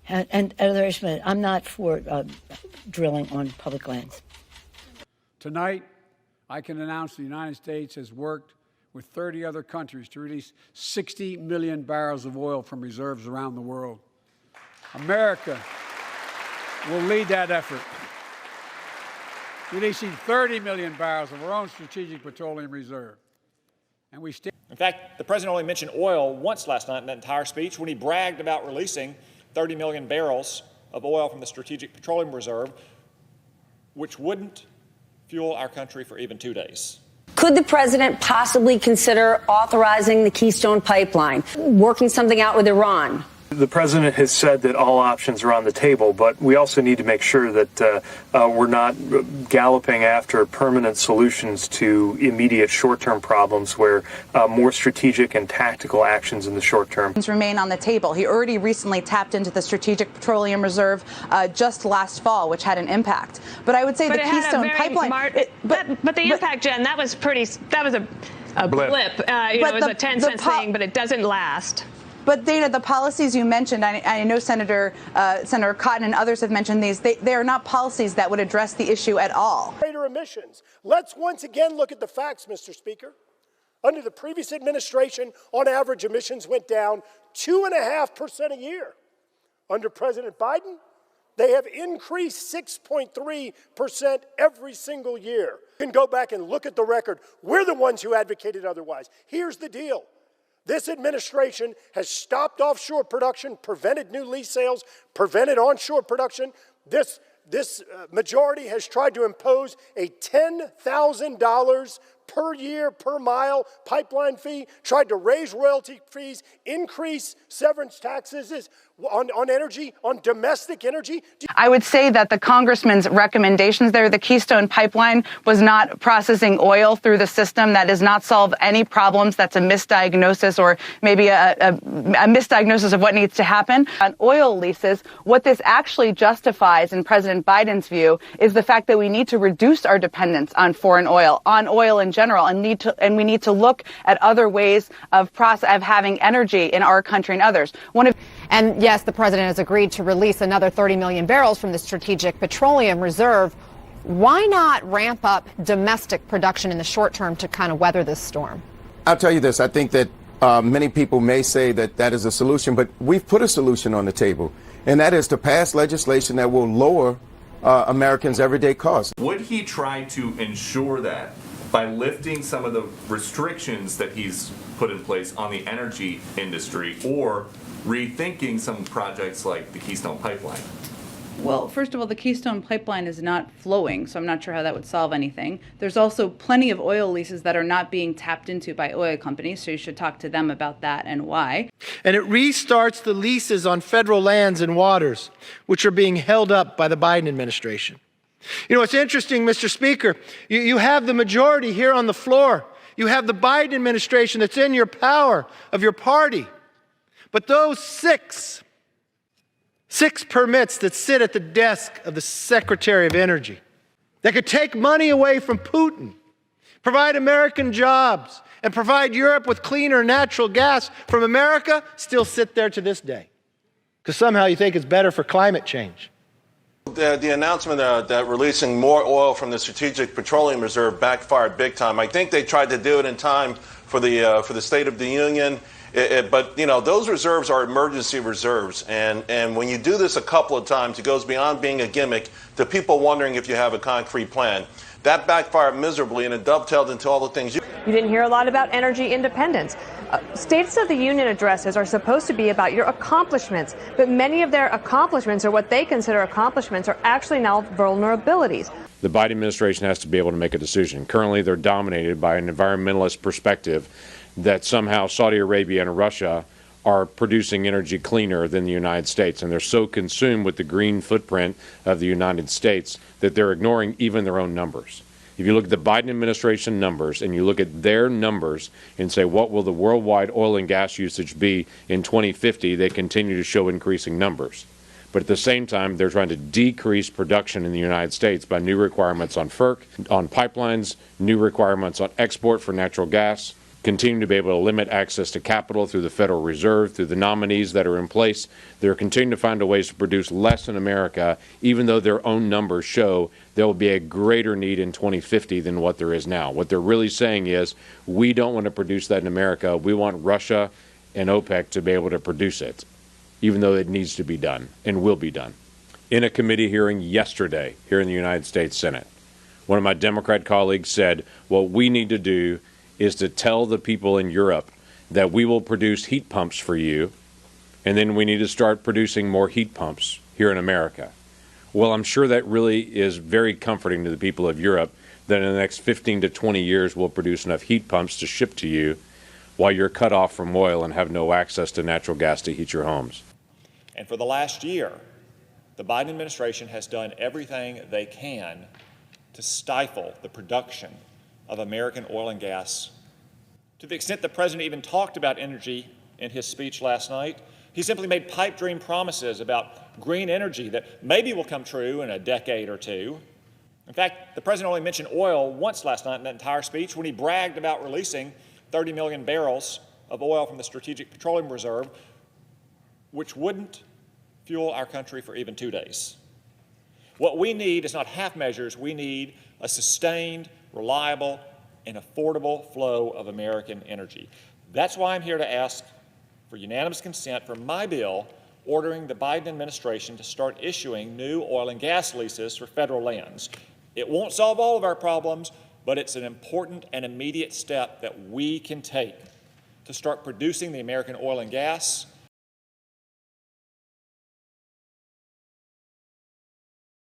and others, but I'm not for drilling on public lands. Tonight, I can announce the United States has worked with 30 other countries to release 60 million barrels of oil from reserves around the world. America will lead that effort, releasing 30 million barrels of our own strategic petroleum reserve. And we stand. In fact, the president only mentioned oil once last night in that entire speech when he bragged about releasing 30 million barrels of oil from the Strategic Petroleum Reserve, which wouldn't fuel our country for even 2 days. Could the president possibly consider authorizing the Keystone Pipeline, working something out with Iran? The president has said that all options are on the table, but we also need to make sure that we're not galloping after permanent solutions to immediate short-term problems where more strategic and tactical actions in the short term remain on the table. He already recently tapped into the Strategic Petroleum Reserve just last fall, which had an impact. But I would say the Keystone Pipeline... But the impact, Jen, that was a blip. It was a 10-cent thing, but it doesn't last. But, Dana, the policies you mentioned, I know Senator Cotton and others have mentioned these, they are not policies that would address the issue at all. Greater emissions. Let's once again look at the facts, Mr. Speaker. Under the previous administration, on average, emissions went down 2.5% a year. Under President Biden, they have increased 6.3% every single year. You can go back and look at the record. We're the ones who advocated otherwise. Here's the deal. This administration has stopped offshore production, prevented new lease sales, prevented onshore production. This majority has tried to impose a $10,000 per year, per mile pipeline fee, tried to raise royalty fees, increase severance taxes on energy, on domestic energy. I would say that the congressman's recommendations there, the Keystone Pipeline was not processing oil through the system. That does not solve any problems. That's a misdiagnosis, or maybe a misdiagnosis of what needs to happen. On oil leases, what this actually justifies, in President Biden's view, is the fact that we need to reduce our dependence on foreign oil, on oil in general, and we need to look at other ways of having energy in our country and others. And yes, the president has agreed to release another 30 million barrels from the Strategic Petroleum Reserve. Why not ramp up domestic production in the short term to kind of weather this storm? I'll tell you this. I think that many people may say that that is a solution, but we've put a solution on the table, and that is to pass legislation that will lower Americans' everyday costs. Would he try to ensure that by lifting some of the restrictions that he's put in place on the energy industry, or rethinking some projects like the Keystone Pipeline? Well, first of all, the Keystone Pipeline is not flowing, so I'm not sure how that would solve anything. There's also plenty of oil leases that are not being tapped into by oil companies, so you should talk to them about that and why. And it restarts the leases on federal lands and waters, which are being held up by the Biden administration. You know, it's interesting, Mr. Speaker, you have the majority here on the floor. You have the Biden administration that's in your power of your party. But those six permits that sit at the desk of the Secretary of Energy that could take money away from Putin, provide American jobs, and provide Europe with cleaner natural gas from America still sit there to this day. Because somehow you think it's better for climate change. The announcement that releasing more oil from the Strategic Petroleum Reserve backfired big time. I think they tried to do it in time for the State of the Union. But, you know, those reserves are emergency reserves. And when you do this a couple of times, it goes beyond being a gimmick to people wondering if you have a concrete plan. That backfired miserably, and it dovetailed into all the things you didn't hear a lot about energy independence. States of the Union addresses are supposed to be about your accomplishments, but many of their accomplishments, or what they consider accomplishments, are actually now vulnerabilities. The Biden administration has to be able to make a decision. Currently, they're dominated by an environmentalist perspective that somehow Saudi Arabia and Russia are producing energy cleaner than the United States. And they're so consumed with the green footprint of the United States that they're ignoring even their own numbers. If you look at the Biden administration numbers and you look at their numbers and say, what will the worldwide oil and gas usage be in 2050, they continue to show increasing numbers. But at the same time, they're trying to decrease production in the United States by new requirements on FERC, on pipelines, new requirements on export for natural gas, continue to be able to limit access to capital through the Federal Reserve, through the nominees that are in place. They're continuing to find ways to produce less in America, even though their own numbers show there will be a greater need in 2050 than what there is now. What they're really saying is, we don't want to produce that in America. We want Russia and OPEC to be able to produce it, even though it needs to be done and will be done. In a committee hearing yesterday here in the United States Senate, one of my Democrat colleagues said, what we need to do is to tell the people in Europe that we will produce heat pumps for you, and then we need to start producing more heat pumps here in America. Well, I'm sure that really is very comforting to the people of Europe that in the next 15 to 20 years we'll produce enough heat pumps to ship to you while you're cut off from oil and have no access to natural gas to heat your homes. And for the last year, the Biden administration has done everything they can to stifle the production of American oil and gas. To the extent the president even talked about energy in his speech last night, he simply made pipe dream promises about green energy that maybe will come true in a decade or two. In fact, the president only mentioned oil once last night in that entire speech when he bragged about releasing 30 million barrels of oil from the Strategic Petroleum Reserve, which wouldn't fuel our country for even 2 days. What we need is not half measures. We need a sustained, reliable, and affordable flow of American energy. That's why I'm here to ask for unanimous consent for my bill ordering the Biden administration to start issuing new oil and gas leases for federal lands. It won't solve all of our problems, but it's an important and immediate step that we can take to start producing the American oil and gas